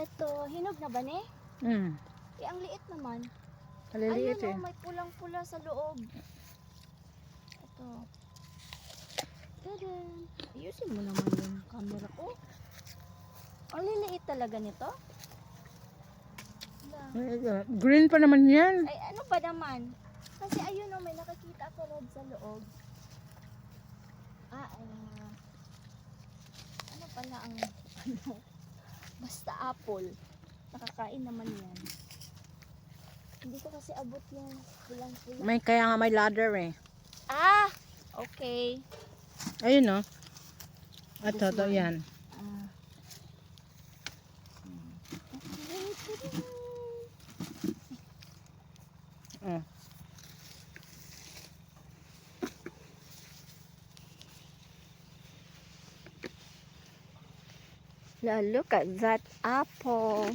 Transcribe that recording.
Eto, hinog na ba ni? Ang liit naman. Maliliit Ayun, may pulang-pula sa loob. Ito. Tadan! Ayusin mo naman yung camera ko. Ang liliit talaga nito. Green pa naman yan. Ay, ano ba naman? Kasi ayun may nakakita ako rod sa loob. Ano pala ang basta apple. Nakakain naman yan. Hindi ko kasi abot yung pulang-pula. Kaya nga may ladder eh. Okay. Ayun Ito, yan. Look at that apple.